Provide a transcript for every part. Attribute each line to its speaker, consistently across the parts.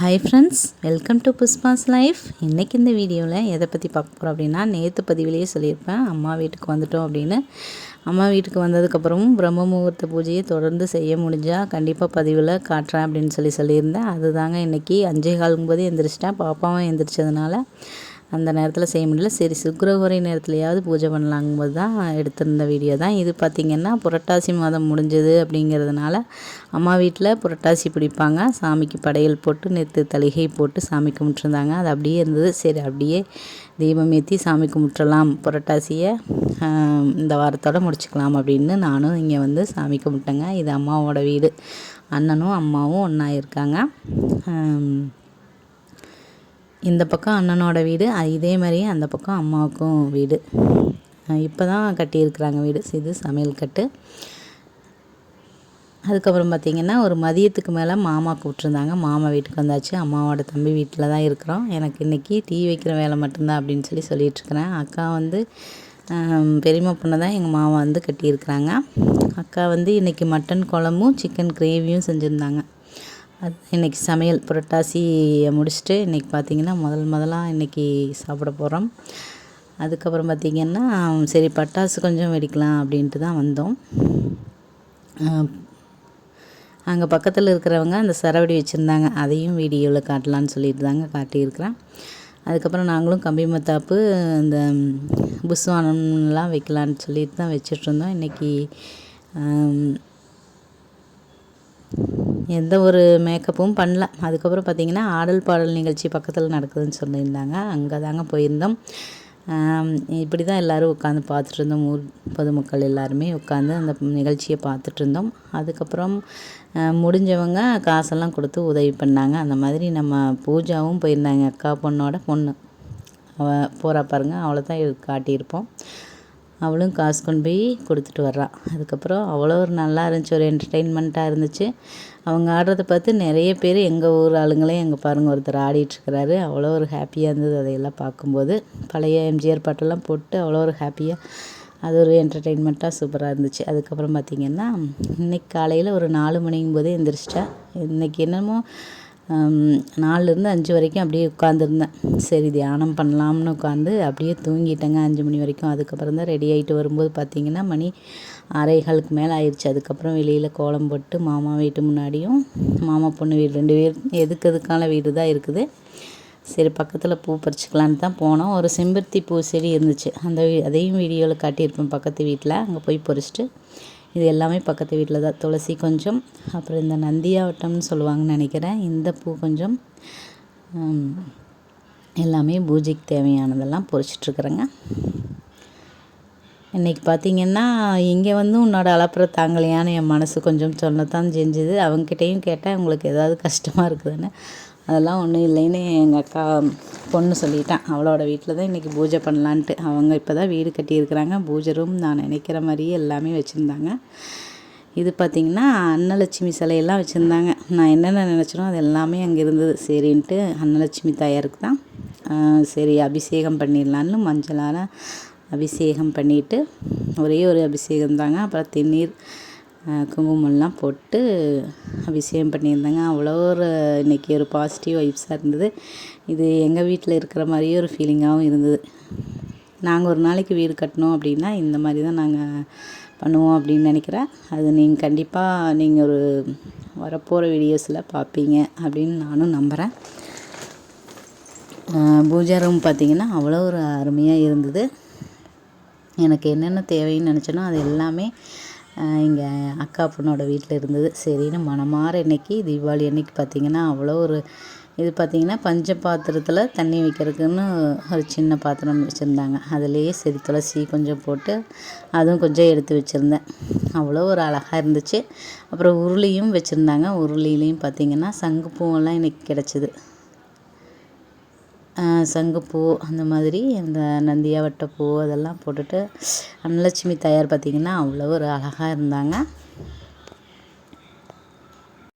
Speaker 1: Hi friends, welcome to Pushpa's life. இன்றைக்கி இந்த வீடியோவில் எதை பற்றி பார்க்க போகிறோம் அப்படின்னா, நேற்று பதிவிலேயே சொல்லியிருப்பேன் அம்மா வீட்டுக்கு வந்துட்டோம் அப்படின்னு. அம்மா வீட்டுக்கு வந்ததுக்கப்புறமும் பிரம்ம முகூர்த்த பூஜையை தொடர்ந்து செய்ய முடிஞ்சால் கண்டிப்பாக பதிவில் காட்டுறேன் அப்படின்னு சொல்லியிருந்தேன். அதுதாங்க இன்றைக்கி 5:15 எந்திரிச்சிட்டேன். பாப்பாவும் எந்திரிச்சதுனால அந்த நேரத்தில் செய்ய முடியல. சரி, சுக்கிரஹோரை நேரத்துலையாவது பூஜை பண்ணலாங்கும்போது தான் எடுத்திருந்த வீடியோ தான் இது. பார்த்திங்கன்னா புரட்டாசி மாதம் முடிஞ்சது அப்படிங்கிறதுனால அம்மா வீட்டில் புரட்டாசி பிடிப்பாங்க. சாமிக்கு படையல் போட்டு நேற்று தளிகை போட்டு சாமி கும்பிட்ருந்தாங்க. அது அப்படியே இருந்தது. சரி, அப்படியே தீபம் ஏற்றி சாமி கும்பிட்றலாம், புரட்டாசியை இந்த வாரத்தோடு முடிச்சுக்கலாம் அப்படின்னு நானும் இங்கே வந்து சாமி கும்பிட்டேங்க. இது அம்மாவோட வீடு. அண்ணனும் அம்மாவும் ஒன்றா இருக்காங்க. இந்த பக்கம் அண்ணனோட வீடு, இதே மாதிரியே அந்த பக்கம் அம்மாவுக்கும் வீடு. இப்போ தான் கட்டியிருக்கிறாங்க வீடு. இது சமையல் கட்டு. அதுக்கப்புறம் பார்த்திங்கன்னா ஒரு மதியத்துக்கு மேலே மாமா கூப்பிட்ருந்தாங்க. மாமா வீட்டுக்கு வந்தாச்சு. அம்மாவோட தம்பி வீட்டில் தான் இருக்கிறோம். எனக்கு இன்றைக்கி டீ வைக்கிற வேலை மட்டும்தான் அப்படின்னு சொல்லிகிட்ருக்கிறேன். அக்கா வந்து பெரியம்மா பொண்ணை தான் எங்கள் மாமா வந்து கட்டியிருக்கிறாங்க. அக்கா வந்து இன்றைக்கி மட்டன் குழம்பும் சிக்கன் கிரேவியும் செஞ்சுருந்தாங்க. அது இன்றைக்கி சமையல். புரட்டாசியை முடிச்சுட்டு இன்றைக்கி பார்த்திங்கன்னா முதலாக இன்றைக்கி சாப்பிட போகிறோம். அதுக்கப்புறம் பார்த்திங்கன்னா சரி பட்டாசு கொஞ்சம் வெடிக்கலாம் அப்படின்ட்டு தான் வந்தோம். அங்கே பக்கத்தில் இருக்கிறவங்க அந்த சரவடி வச்சுருந்தாங்க. அதையும் வீடியோவில் காட்டலான்னு சொல்லிட்டு தாங்க காட்டியிருக்கிறேன். அதுக்கப்புறம் நாங்களும் கம்பி மத்தாப்பு இந்த புஸ்வானம்லாம் வைக்கலான்னு சொல்லிட்டு தான் வச்சிட்ருந்தோம். இன்றைக்கி எந்த ஒரு மேக்கப்பும் பண்ணல. அதுக்கப்புறம் பார்த்திங்கன்னா ஆடல் பாடல் நிகழ்ச்சி பக்கத்தில் நடக்குதுன்னு சொல்லியிருந்தாங்க. அங்கே தாங்க போயிருந்தோம். இப்படி தான் எல்லோரும் உட்காந்து பார்த்துட்ருந்தோம். ஊர் பொதுமக்கள் எல்லாருமே உட்காந்து அந்த நிகழ்ச்சியை பார்த்துட்ருந்தோம். அதுக்கப்புறம் முடிஞ்சவங்க காசெல்லாம் கொடுத்து உதவி பண்ணாங்க. அந்த மாதிரி நம்ம பூஜாவும் போயிருந்தாங்க. அக்கா பொண்ணோட பொண்ணு போகிறா பாருங்க, அவளை தான் காட்டியிருப்போம். அவளும் காசு கொண்டு போய் கொடுத்துட்டு வர்றான். அதுக்கப்புறம் அவ்வளோ ஒரு நல்லா இருந்துச்சு, ஒரு என்டர்டெயின்மெண்ட்டாக இருந்துச்சு. அவங்க ஆடுறதை பார்த்து நிறைய பேர் எங்கள் ஊர் ஆளுங்களே எங்கே பாருங்கள் ஒருத்தர் ஆடிட்டுருக்கிறாரு. அவ்வளோ ஒரு ஹாப்பியாக இருந்தது அதையெல்லாம் பார்க்கும்போது. பழைய எம்ஜிஆர் பாட்டெல்லாம் போட்டு அவ்வளோ ஒரு ஹாப்பியாக, அது ஒரு என்டர்டெயின்மெண்ட்டாக சூப்பராக இருந்துச்சு. அதுக்கப்புறம் பார்த்திங்கன்னா இன்றைக்கி காலையில் ஒரு 4 மணிங்கும் போதே எந்திரிச்சிட்டேன். இன்றைக்கி என்னமோ 4லேருந்து 5 வரைக்கும் அப்படியே உட்காந்துருந்தேன். சரி தியானம் பண்ணலாம்னு உட்காந்து அப்படியே தூங்கிட்டேங்க 5 மணி வரைக்கும். அதுக்கப்புறம் தான் ரெடி ஆகிட்டு வரும்போது பார்த்திங்கன்னா மணி 6:15க்கு மேலே ஆயிடுச்சு. அதுக்கப்புறம் வெளியில் கோலம் போட்டு மாமா வீட்டு முன்னாடியும் மாமா பொண்ணு வீடு 2 பேர் எதுக்கான வீடு தான் இருக்குது. சரி பக்கத்தில் பூ பறிச்சிக்கலான்னு தான் போனோம். ஒரு செம்பருத்தி பூ செடி இருந்துச்சு. அதையும் வீடியோவில் காட்டியிருப்பேன். பக்கத்து வீட்டில் அங்கே போய் பறிச்சிட்டு, இது எல்லாமே பக்கத்து வீட்டில் தான். துளசி கொஞ்சம், அப்புறம் இந்த நந்தியாவட்டம்னு சொல்லுவாங்கன்னு நினைக்கிறேன், இந்த பூ கொஞ்சம், எல்லாமே பூஜைக்கு தேவையானதெல்லாம் பறிச்சிட்ருக்குறேங்க. இன்றைக்கி பார்த்திங்கன்னா இங்கே வந்து உன்னோட அலப்புற தாங்கலையான்னு என் மனசு கொஞ்சம் சொல்லத்தான் செஞ்சுது. அவங்ககிட்டையும் கேட்டேன் உங்களுக்கு ஏதாவது கஷ்டமாக இருக்குதுன்னு. அதெல்லாம் ஒன்றும் இல்லைன்னு எங்கள் அக்கா பொண்ணு சொல்லிட்டான். அவளோட வீட்டில் தான் இன்றைக்கி பூஜை பண்ணலான்ட்டு. அவங்க இப்போ தான் வீடு கட்டியிருக்கிறாங்க. பூஜை ரூம் நான் நினைக்கிற மாதிரியே எல்லாமே வச்சுருந்தாங்க. இது பார்த்திங்கன்னா அன்னலட்சுமி சிலையெல்லாம் வச்சுருந்தாங்க. நான் என்னென்ன நினச்சனோ அது எல்லாமே அங்கே இருந்தது. சரின்ட்டு அன்னலட்சுமி தாயாருக்கு தான் சரி அபிஷேகம் பண்ணிடலான்னு மஞ்சளால் அபிஷேகம் பண்ணிவிட்டு, ஒரே ஒரு அபிஷேகம் தாங்க. அப்புறம் திருநீர் குங்குமம்லாம் போட்டு அபிஷேகம் பண்ணியிருந்தாங்க. அவ்வளோ ஒரு இன்றைக்கி ஒரு பாசிட்டிவ் வைப்ஸாக இருந்தது. இது எங்கள் வீட்டில் இருக்கிற மாதிரியே ஒரு ஃபீலிங்காகவும் இருந்தது. நாங்கள் ஒரு நாளைக்கு வீடு கட்டினோம் அப்படின்னா இந்த மாதிரி தான் நாங்கள் பண்ணுவோம் அப்படின்னு நினைக்கிறேன். அது நீங்கள் கண்டிப்பாக நீங்கள் ஒரு வரப்போகிற வீடியோஸில் பார்ப்பீங்க அப்படின்னு நானும் நம்புகிறேன். பூஜா ரூம் பார்த்திங்கன்னா அவ்வளோ ஒரு அருமையாக இருந்தது. எனக்கு என்னென்ன தேவைன்னு நினச்சேனோ அது எல்லாமே இங்கே அக்கா பொண்ணோட வீட்டில் இருந்தது. சரின்னு மனமாற இன்றைக்கி தீபாவளி அன்றைக்கி பார்த்திங்கன்னா அவ்வளோ ஒரு இது பார்த்திங்கன்னா பஞ்ச பாத்திரத்தில் தண்ணி வைக்கிறதுக்குன்னு ஒரு சின்ன பாத்திரம் வச்சுருந்தாங்க. அதுலேயே சரி துளசி கொஞ்சம் போட்டு அதுவும் கொஞ்சம் எடுத்து வச்சுருந்தேன். அவ்வளோ ஒரு அழகாக இருந்துச்சு. அப்புறம் உருளியும் வச்சுருந்தாங்க. உருளிலையும் பார்த்திங்கன்னா சங்குப்பூவெல்லாம் இன்றைக்கி கிடச்சிது. சங்குப்பூ அந்த மாதிரி இந்த நந்தியாவட்டப்பூ அதெல்லாம் போட்டுட்டு அன்னலட்சுமி தாயார் பார்த்திங்கன்னா அவ்வளோ ஒரு அழகாக இருந்தாங்க.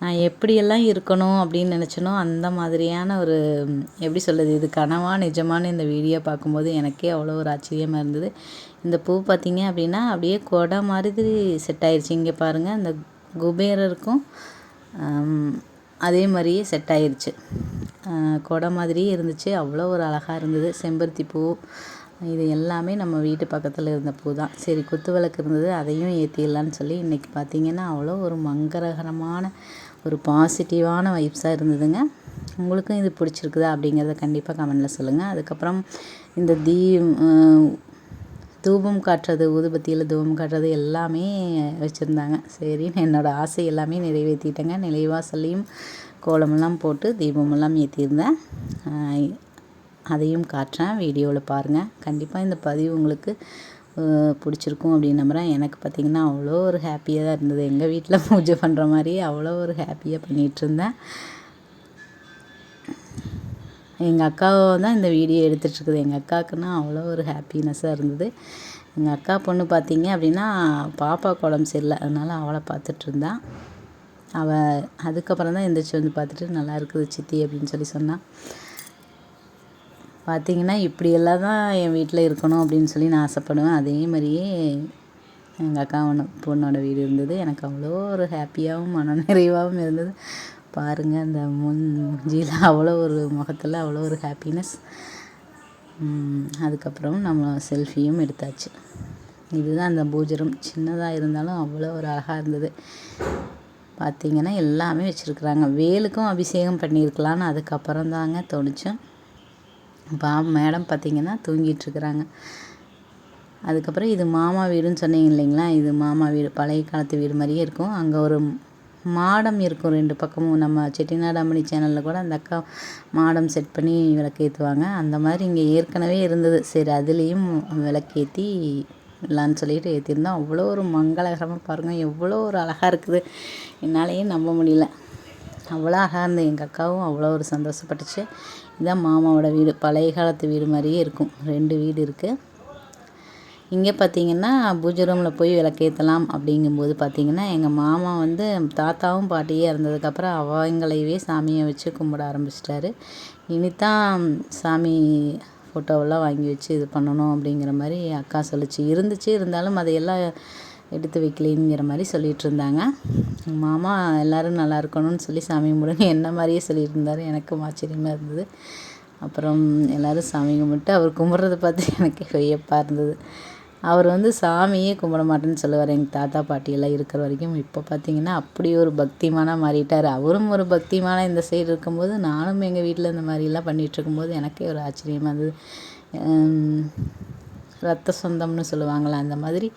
Speaker 1: நான் எப்படியெல்லாம் இருக்கணும் அப்படின்னு நினச்சனோ அந்த மாதிரியான ஒரு எப்படி சொல்கிறது, இது கனவா நிஜமான இந்த வீடியோ பார்க்கும்போது எனக்கே அவ்வளோ ஒரு ஆச்சரியமாக இருந்தது. இந்த பூ பார்த்திங்க அப்படின்னா அப்படியே கொடை மாதிரி செட் ஆயிடுச்சு. இங்கே பாருங்கள், இந்த குபேரருக்கும் அதே மாதிரியே செட் ஆயிடுச்சு. கொடை மாதிரியே இருந்துச்சு. அவ்வளோ ஒரு அழகாக இருந்தது. செம்பருத்தி பூ இது எல்லாமே நம்ம வீட்டு பக்கத்தில் இருந்த பூ தான். சரி குத்து விளக்கு இருந்தது, அதையும் ஏற்றிடலான்னு சொல்லி இன்றைக்கி பார்த்திங்கன்னா அவ்வளோ ஒரு மங்களகரமான ஒரு பாசிட்டிவான வைப்ஸாக இருந்ததுங்க. உங்களுக்கும் இது பிடிச்சிருக்குதா அப்படிங்கிறத கண்டிப்பாக கமெண்டில் சொல்லுங்கள். அதுக்கப்புறம் இந்த தூபம் காட்டுறது, ஊதுபத்தியில் தூபம் காட்டுறது எல்லாமே வச்சுருந்தாங்க. சரின்னு என்னோடய ஆசை எல்லாமே நிறைவேற்றிட்டேங்க. நிலைவாசல்லையும் கோலமெல்லாம் போட்டு தீபமெல்லாம் ஏற்றியிருந்தேன். அதையும் காட்டுறேன், வீடியோவில் பாருங்கள். கண்டிப்பாக இந்த பதிவு உங்களுக்கு பிடிச்சிருக்கும் அப்படின்னு நம்புகிறேன். எனக்கு பார்த்திங்கன்னா அவ்வளோ ஒரு ஹாப்பியாக தான் இருந்தது. எங்கள் வீட்டில் பூஜை பண்ணுற மாதிரி அவ்வளோ ஒரு ஹாப்பியாக பண்ணிகிட்ருந்தேன். எங்கள் அக்காவை தான் இந்த வீடியோ எடுத்துகிட்ருக்குது. எங்கள் அக்காவுக்குன்னா அவ்வளோ ஒரு ஹாப்பினஸ்ஸாக இருந்தது. எங்கள் அக்கா பொண்ணு பார்த்திங்க அப்படின்னா பாப்பாவுக்கு உடம்பு சரியில்லை, அதனால் அவளை பார்த்துட்ருந்தா. அவள் அதுக்கப்புறம் தான் எந்திரிச்சு வந்து பார்த்துட்டு நல்லா இருக்குது சித்தி அப்படின்னு சொல்லி சொன்னான். பார்த்திங்கன்னா இப்படியெல்லாம் தான் என் வீட்டில் இருக்கணும் அப்படின்னு சொல்லி நான் ஆசைப்படுவேன். அதே மாதிரியே எங்கள் அக்கா பொண்ணோட வீடு இருந்தது. எனக்கு அவ்வளோ ஒரு ஹாப்பியாகவும் மன நிறைவாகவும் இருந்தது. பாருங்கள், அந்த மூஞ்சியில் அவ்வளோ ஒரு முகத்தில் அவ்வளோ ஒரு ஹாப்பினஸ். அதுக்கப்புறம் நம்ம செல்ஃபியும் எடுத்தாச்சு. இதுதான் அந்த பூஜரம். சின்னதாக இருந்தாலும் அவ்வளோ ஒரு அழகாக இருந்தது. பார்த்திங்கன்னா எல்லாமே வச்சுருக்குறாங்க. வேலுக்கும் அபிஷேகம் பண்ணியிருக்கலான்னு அதுக்கப்புறம் தாங்க தோணுச்சு. மேடம் பார்த்திங்கன்னா தூங்கிட்டுருக்குறாங்க. அதுக்கப்புறம் இது மாமா வீடுன்னு சொன்னீங்க இல்லைங்களா, இது மாமா வீடு. பழைய காலத்து வீடு மாதிரியே இருக்கும். அங்கே ஒரு மாடம் இருக்கும் 2 பக்கமும். நம்ம செட்டிநாடு அம்மணி சேனலில் கூட அந்த அக்கா மாடம் செட் பண்ணி விளக்கேற்றுவாங்க. அந்த மாதிரி இங்கே ஏற்கனவே இருந்தது. சரி அதுலேயும் விளக்கேற்றி விடலான்னு சொல்லிட்டு ஏற்றிருந்தோம். அவ்வளோ ஒரு மங்களகரமாக பாருங்கள், எவ்வளோ ஒரு அழகாக இருக்குது. என்னாலேயே நம்ப முடியல, அவ்வளோ அழகாக இருந்தது. எங்கள் அக்காவும் அவ்வளோ ஒரு சந்தோஷப்பட்டுச்சு. இதுதான் மாமாவோட வீடு. பழைய காலத்து வீடு மாதிரியே இருக்கும். 2 வீடு இருக்குது. இங்கே பார்த்திங்கன்னா பூஜை ரூமில் போய் விளக்கேற்றலாம் அப்படிங்கும்போது பார்த்திங்கன்னா எங்கள் மாமா வந்து தாத்தாவும் பாட்டியே இருந்ததுக்கப்புறம் அவங்களையவே சாமியை வச்சு கும்பிட ஆரம்பிச்சிட்டாரு. இனித்தான் சாமி ஃபோட்டோவெல்லாம் வாங்கி வச்சு இது பண்ணணும் அப்படிங்கிற மாதிரி அக்கா சொல்லிச்சு. இருந்தாலும் அதையெல்லாம் எடுத்து வைக்கலிங்கிற மாதிரி சொல்லிகிட்டு இருந்தாங்க. மாமா எல்லோரும் நல்லா இருக்கணும்னு சொல்லி சாமி கும்பிடுங்க என்ன மாதிரியே சொல்லிட்டு இருந்தார். எனக்கும் ஆச்சரியமாக இருந்தது. அப்புறம் எல்லோரும் சாமி கும்பிட்டு அவர் கும்பிட்றத பார்த்து எனக்கு வியப்பாக இருந்தது. அவர் வந்து சாமியே கும்பிட மாட்டேன்னு சொல்லுவார் எங்கள் தாத்தா பாட்டியெல்லாம் இருக்கிற வரைக்கும். இப்போ பார்த்திங்கன்னா அப்படி ஒரு பக்திமானாக மாறிட்டார். அவரும் ஒரு பக்திமான இந்த சைடு இருக்கும்போது, நானும் எங்கள் வீட்டில் இந்த மாதிரிலாம் பண்ணிகிட்ருக்கும்போது எனக்கே ஒரு ஆச்சரியமாக இருந்தது. ரத்த சொந்தம்னு சொல்லுவாங்களே, அந்த மாதிரி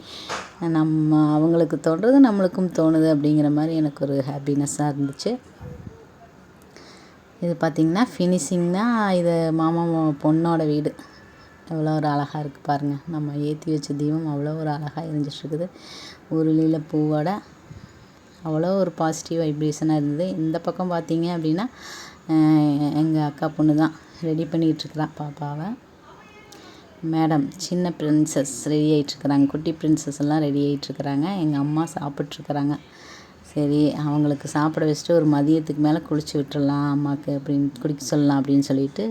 Speaker 1: நம்ம அவங்களுக்கு தோன்றது நம்மளுக்கும் தோணுது அப்படிங்கிற மாதிரி எனக்கு ஒரு ஹாப்பினஸ்ஸாக இருந்துச்சு. இது பார்த்திங்கன்னா ஃபினிஷிங்னா இது மாமா பொண்ணோட வீடு. எவ்வளோ ஒரு அழகாக இருக்குது பாருங்கள். நம்ம ஏற்றி வச்ச தீபம் அவ்வளோ ஒரு அழகாக எரிஞ்சிட்ருக்குது. உருளியில் பூவோட அவ்வளோ ஒரு பாசிட்டிவ் வைப்ரேஷனாக இருந்தது. இந்த பக்கம் பார்த்திங்க அப்படின்னா எங்கள் அக்கா பொண்ணு தான் ரெடி பண்ணிகிட்ருக்குறான் பாப்பாவை. மேடம் சின்ன பிரின்சஸ் ரெடி ஆகிட்ருக்குறாங்க. குட்டி பிரின்சஸ் எல்லாம் ரெடி ஆகிட்ருக்குறாங்க. எங்கள் அம்மா சாப்பிட்ருக்குறாங்க. சரி அவங்களுக்கு சாப்பிட வச்சுட்டு ஒரு மதியத்துக்கு மேலே குளிச்சு விட்டுறலாம் அம்மாவுக்கு அப்படின்னு, குடிக்க சொல்லலாம் அப்படின்னு சொல்லிட்டு.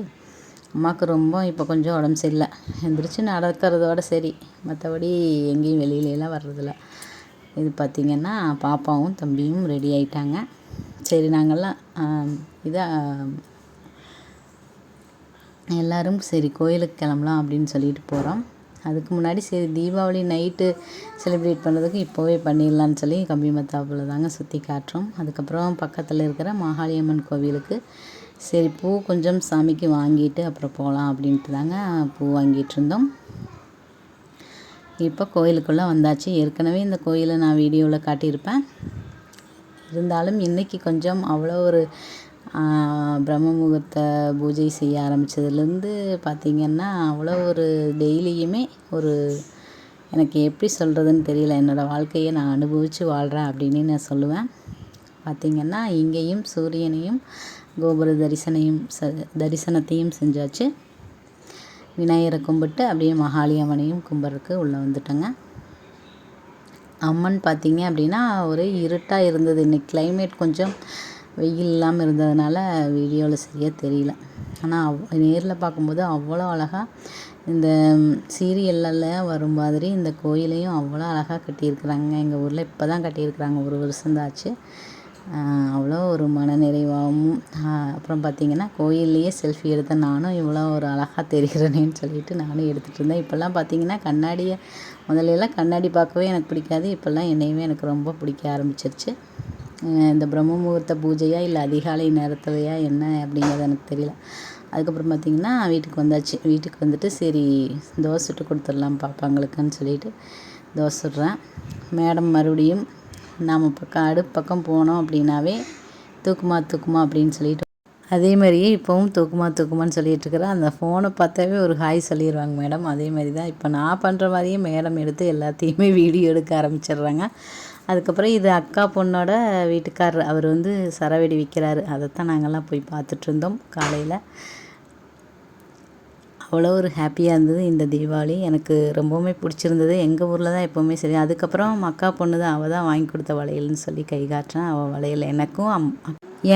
Speaker 1: அம்மாவுக்கு ரொம்ப இப்போ கொஞ்சம் உடம்பு சரியில்லை. எந்திரிச்சு நடக்கிறதோட சரி, மற்றபடி எங்கேயும் வெளியிலலாம் வர்றதில்ல. இது பார்த்திங்கன்னா பாப்பாவும் தம்பியும் ரெடி ஆகிட்டாங்க. சரி நாங்கள்லாம் எல்லோரும் சரி கோயிலுக்கு கிளம்பலாம் அப்படின்னு சொல்லிட்டு போகிறோம். அதுக்கு முன்னாடி சரி தீபாவளி நைட்டு செலிப்ரேட் பண்ணுறதுக்கு இப்போவே பண்ணிடலான்னு சொல்லி கம்பி மத்தாப்பில் தாங்க சுற்றி காட்டுறோம். அதுக்கப்புறம் பக்கத்தில் இருக்கிற மாகாளியம்மன் கோவிலுக்கு சரி பூ கொஞ்சம் சாமிக்கு வாங்கிட்டு அப்புறம் போகலாம் அப்படின்ட்டு தாங்க பூ வாங்கிட்டு இருந்தோம். இப்போ கோயிலுக்குள்ளே வந்தாச்சு. ஏற்கனவே இந்த கோயிலை நான் வீடியோவில் காட்டியிருப்பேன். இருந்தாலும் இன்றைக்கி கொஞ்சம் அவ்வளோ ஒரு பிரம்ம முகூர்த்த பூஜை செய்ய ஆரம்பித்ததுலேருந்து பார்த்திங்கன்னா அவ்வளோ ஒரு டெய்லியுமே ஒரு எனக்கு எப்படி சொல்கிறதுன்னு தெரியல. என்னோடய வாழ்க்கையை நான் அனுபவித்து வாழ்கிறேன் அப்படின்னு நான் சொல்லுவேன். பார்த்திங்கன்னா இங்கேயும் சூரியனையும் கோபுர தரிசனத்தையும் செஞ்சாச்சு. விநாயகரை கும்பிட்டு அப்படியே மகாளி அம்மனையும் கும்பிட்றதுக்கு உள்ளே வந்துட்டோங்க. அம்மன் பார்த்திங்க அப்படின்னா ஒரே இருட்டாக இருந்தது. இன்றைக்கி கிளைமேட் கொஞ்சம் வெயில் இல்லாமல் இருந்ததுனால வீடியோவில் சரியாக தெரியல. ஆனால் நேரில் பார்க்கும்போது அவ்வளோ அழகாக இந்த சீரியலில் வரும் மாதிரி இந்த கோயிலையும் அவ்வளோ அழகாக கட்டியிருக்கிறாங்க. எங்கள் ஊரில் இப்போ தான் கட்டியிருக்கிறாங்க, ஒரு வருஷம் தான் ஆச்சு. அவ்வளோ ஒரு மனநிறைவாகவும் அப்புறம் பார்த்திங்கன்னா கோயில்லையே செல்ஃபி எடுத்த நானும் இவ்வளோ ஒரு அழகாக தெரிகிறேனேன்னு சொல்லிட்டு நானும் எடுத்துகிட்டு இருந்தேன். இப்போல்லாம் பார்த்திங்கன்னா கண்ணாடியை முதல்லலாம் கண்ணாடி பார்க்கவே எனக்கு பிடிக்காது. இப்போல்லாம் என்னையுமே எனக்கு ரொம்ப பிடிக்க ஆரம்பிச்சிருச்சு. இந்த பிரம்ம முகூர்த்த பூஜையா இல்லை அதிகாலை நேரத்துலையா என்ன அப்படிங்கிறது எனக்கு தெரியல. அதுக்கப்புறம் பார்த்திங்கன்னா வீட்டுக்கு வந்தாச்சு. வீட்டுக்கு வந்துட்டு சரி தோசை சுட்டு கொடுத்துடலாம் பாப்பாங்களுக்குன்னு சொல்லிட்டு தோசை சுடுறேன். மேடம் மறுபடியும் நாம் பக்கம் அடுப்பு பக்கம் போனோம் அப்படின்னாவே தூக்குமா தூக்குமா அப்படின்னு சொல்லிட்டு அதே மாதிரியே இப்போவும் தூக்குமான்னு சொல்லிட்டு இருக்கிறேன். அந்த ஃபோனை பார்த்தாவே ஒரு ஹாய் சொல்லிடுவாங்க மேடம். அதே மாதிரி தான் இப்போ நான் பண்ணுற மாதிரியே மேடம் எடுத்து எல்லாத்தையுமே வீடியோ எடுக்க ஆரம்பிச்சிடுறாங்க. அதுக்கப்புறம் இது அக்கா பொண்ணோட வீட்டுக்காரர், அவர் வந்து சரவெடி விற்கிறாரு. அதைத்தான் நாங்கள்லாம் போய் பார்த்துட்ருந்தோம் காலையில். அவ்வளோ ஒரு ஹாப்பியாக இருந்தது இந்த தீபாவளி. எனக்கு ரொம்பவுமே பிடிச்சிருந்தது. எங்கள் ஊரில் தான் எப்போவுமே சரி. அதுக்கப்புறம் அக்கா பொண்ணு தான், அவள் தான் வாங்கி கொடுத்த வளையல்னு சொல்லி கை காட்டுறேன். அவள் வளையல்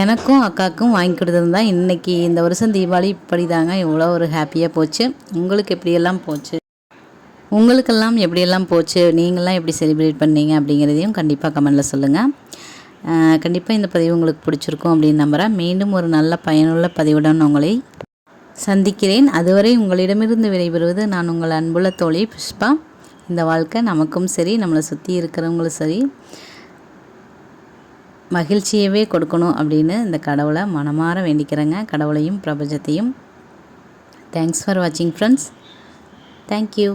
Speaker 1: எனக்கும் அக்காவுக்கும் வாங்கி கொடுத்துருந்தா. இன்றைக்கி இந்த வருஷம் தீபாவளி இப்படி தாங்க இவ்வளோ ஒரு ஹாப்பியாக போச்சு. உங்களுக்கு எப்படியெல்லாம் போச்சு? உங்களுக்கெல்லாம் எப்படியெல்லாம் போச்சு? நீங்களாம் எப்படி செலிப்ரேட் பண்ணீங்க அப்படிங்கிறதையும் கண்டிப்பாக கமெண்டில் சொல்லுங்கள். கண்டிப்பாக இந்த பதிவு உங்களுக்கு பிடிச்சிருக்கும் அப்படின்னு நம்புகிறேன். மீண்டும் ஒரு நல்ல பயனுள்ள பதிவுடன் உங்களை சந்திக்கிறேன். அதுவரை உங்களிடமிருந்து விடைபெறுவது நான் உங்கள் அன்புள்ள தோழி புஷ்பா. இந்த வாழ்க்கை நமக்கும் சரி, நம்மளை சுற்றி இருக்கிறவங்களும் சரி, மகிழ்ச்சியவே கொடுக்கணும் அப்படின்னு இந்த கடவுளை மனமாற வேண்டிக்கிறேங்க. கடவுளையும் பிரபஞ்சத்தையும். தேங்க்ஸ் ஃபார் வாட்சிங் ஃப்ரெண்ட்ஸ். தேங்க்யூ.